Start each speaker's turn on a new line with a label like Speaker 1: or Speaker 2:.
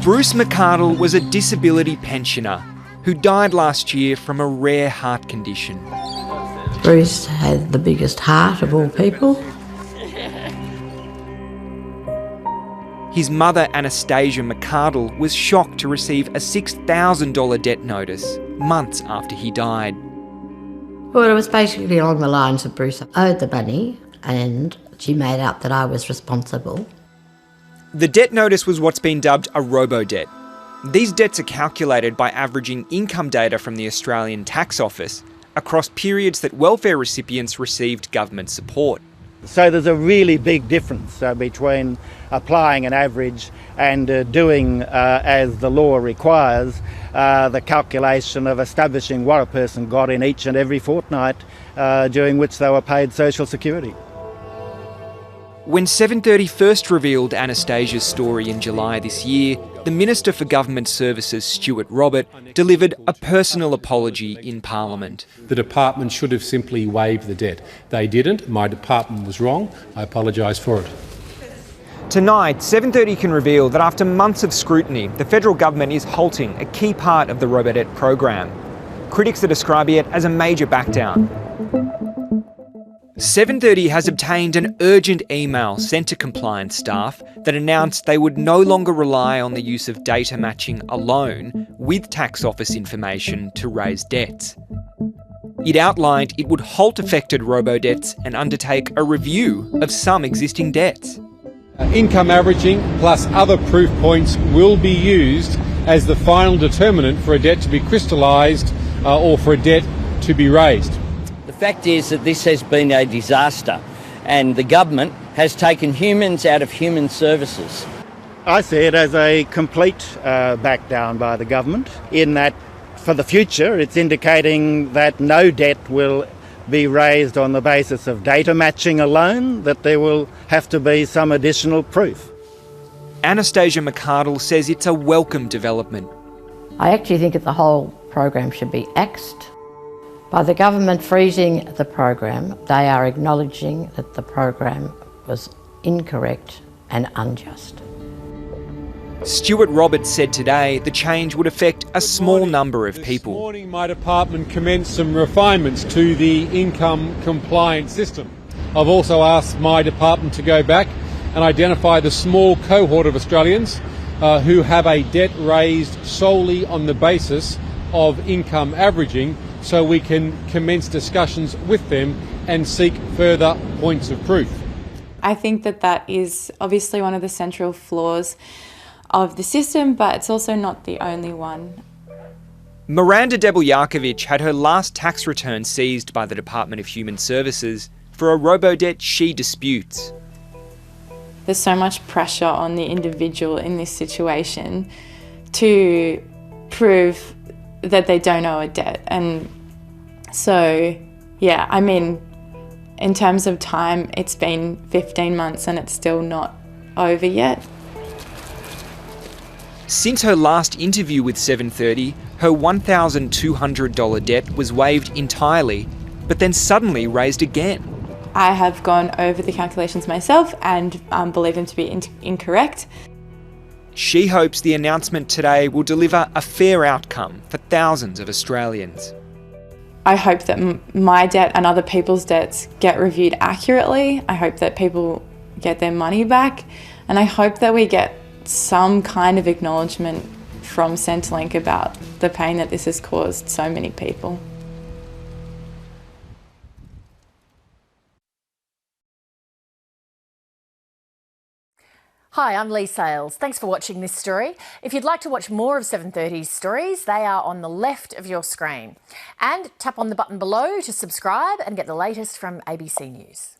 Speaker 1: Bruce McCardle was a disability pensioner who died last year from a rare heart condition.
Speaker 2: Bruce had the biggest heart of all people.
Speaker 1: His mother, Anastasia McCardel, was shocked to receive a $6,000 debt notice months after he died.
Speaker 2: Well, it was basically along the lines of Bruce owed the money and she made out that I was responsible.
Speaker 1: The debt notice was what's been dubbed a robodebt. These debts are calculated by averaging income data from the Australian Tax Office across periods that welfare recipients received government support.
Speaker 3: So there's a really big difference between applying an average and doing, as the law requires, the calculation of establishing what a person got in each and every fortnight during which they were paid social security.
Speaker 1: When 730 first revealed Anastasia's story in July this year, the Minister for Government Services, Stuart Robert, delivered a personal apology in Parliament.
Speaker 4: The department should have simply waived the debt. They didn't. My department was wrong. I apologise for it.
Speaker 1: Tonight, 730 can reveal that after months of scrutiny, the federal government is halting a key part of the robodebt program. Critics are describing it as a major backdown. 730 has obtained an urgent email sent to compliance staff that announced they would no longer rely on the use of data matching alone with tax office information to raise debts. It outlined it would halt affected robodebts and undertake a review of some existing debts.
Speaker 4: Income averaging plus other proof points will be used as the final determinant for a debt to be crystallised or for a debt to be raised.
Speaker 5: The fact is that this has been a disaster and the government has taken humans out of human services.
Speaker 3: I see it as a complete backdown by the government in that for the future it's indicating that no debt will be raised on the basis of data matching alone, that there will have to be some additional proof.
Speaker 1: Anastasia McCardel says it's a welcome development.
Speaker 2: I actually think that the whole program should be axed. By the government freezing the program, they are acknowledging that the program was incorrect and unjust.
Speaker 1: Stuart Roberts said today the change would affect a small number of people.
Speaker 4: This morning my department commenced some refinements to the income compliance system. I've also asked my department to go back and identify the small cohort of Australians who have a debt raised solely on the basis of income averaging, so we can commence discussions with them and seek further points of proof.
Speaker 6: I think that that is obviously one of the central flaws of the system, but it's also not the only one.
Speaker 1: Miranda Debeljakovic had her last tax return seized by the Department of Human Services for a robodebt she disputes.
Speaker 6: There's so much pressure on the individual in this situation to prove that they don't owe a debt. And so, yeah, I mean, in terms of time, it's been 15 months and it's still not over yet.
Speaker 1: Since her last interview with 730, her $1,200 debt was waived entirely, but then suddenly raised again.
Speaker 6: I have gone over the calculations myself and believe them to be incorrect.
Speaker 1: She hopes the announcement today will deliver a fair outcome for thousands of Australians.
Speaker 6: I hope that my debt and other people's debts get reviewed accurately. I hope that people get their money back. And I hope that we get some kind of acknowledgement from Centrelink about the pain that this has caused so many people.
Speaker 7: Hi, I'm Lee Sales. Thanks for watching this story. If you'd like to watch more of 730's stories, they are on the left of your screen. And tap on the button below to subscribe and get the latest from ABC News.